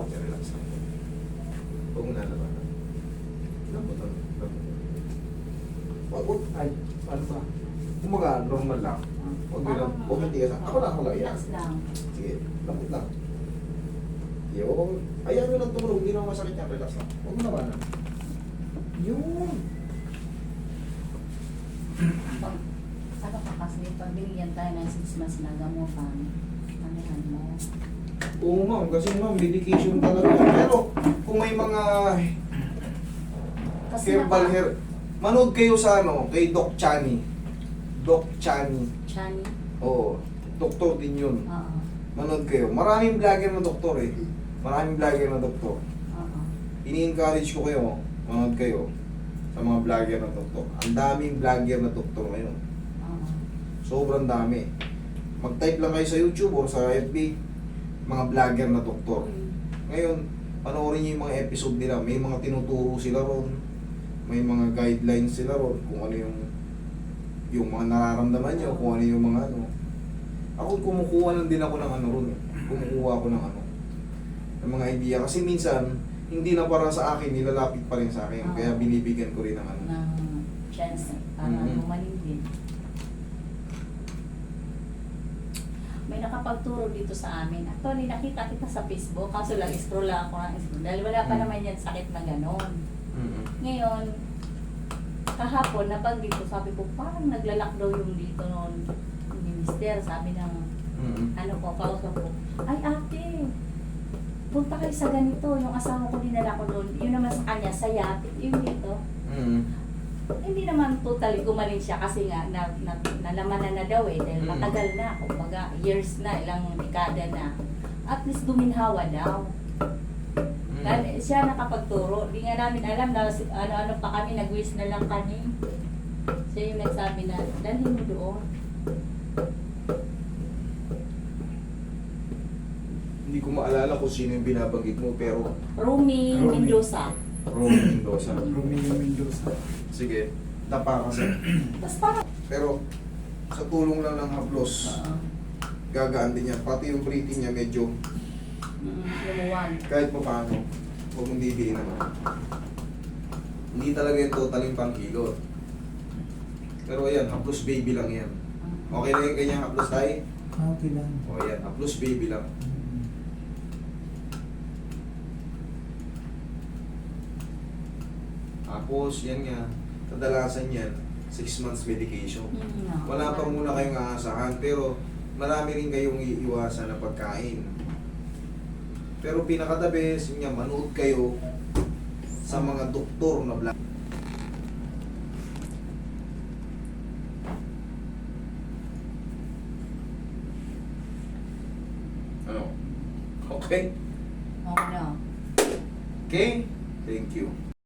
Relax lang. Huwag mo lalabanan. Lambot lang. Lambot. Ay, ano ba? Kumaga, normal lang. Huwag mo lang. Huwag mo tigas. Ako lang. Yan. Relax lang. Sige, lambot lang. Yun. Ayaw nyo lang tumulong. Hindi naman masakit yan. Relax lang. Huwag mo naman. Yun. Ano ka kasi, pag binigyan tayo ng 6 months na gamutan, anihan mo. Oo ma'am, kasi ma'am, medication talaga. Pero kung may mga Kasi herbal hair, manood kayo sa ano, kay Doc Chani. Doc Chani. Chani? Oo, doktor din yun. Oo. Manood kayo. Maraming vlogger na doktor eh. Maraming vlogger na doktor. Oo. Ini-encourage ko kayo, manood kayo sa mga vlogger na doktor. Ang daming vlogger na doktor ngayon. Oo. Sobrang dami. Mag-type lang kayo sa YouTube o sa FB, mga vlogger na doktor. Ngayon, panoorin niyo yung mga episode nila. May mga tinuturo sila ron. May mga guidelines sila ron kung ano yung mga nararamdaman niyo, kung ano yung mga ano. Ako kumukuha lang din ako ng ano ron. Kumukuha ako ng ano. Ng mga idea. Kasi minsan, hindi na para sa akin, nilalapit pa rin sa akin. Kaya binibigyan ko rin ng ano. Ng chance para gumaling din. May nakapagturo dito sa amin. Actually, nakita kita sa Facebook, kaso lang scroll lang ako ng scroll. Dahil wala pa naman yan sakit na ganon. Ngayon, kahapon, nabanggit ko, sabi ko, parang naglalak daw yung dito noon. Yung minister, sabi ng, ano ko, kausap ko, ay ate, punta kayo sa ganito, yung asawa ko dinala ko doon, yun naman sa kanya, sa yate, yung dito. Hindi naman totally gumaling siya kasi nga nalaman na daw eh dahil matagal na, kumbaga years na, ilang dekada na. At least guminhawa daw. Dahil siya nakapagturo, di nga namin alam na ano-ano pa kami, nag-wish na lang kami. Siya yung nagsabi na, dalhin mo doon. Hindi ko maalala kung sino yung binabanggit mo, pero Rumi Mendoza. Rumi Mendoza. Romeo Mendoza. Sige, tapa kasi. Basta Pero sa tulong lang ng haplos, gagaan din yan. Pati yung breathing niya medyo, lumuwag. kahit pa paano, huwag mong didiin naman. Hindi talaga yung totaling pangkilot. Pero ayan, haplos baby lang yan. Okay na yung kanyang haplos tayo? Okay lang. O ayan, haplos baby lang. Tapos, yan nga, kadalasan yan, 6 months medication. Wala pa muna kayong aasahan, pero marami rin kayong iiwasan na pagkain. Pero pinaka-the best, yun nga, manood kayo sa mga doktor na vlog. Ano? Okay? Okay na. Okay? Thank you.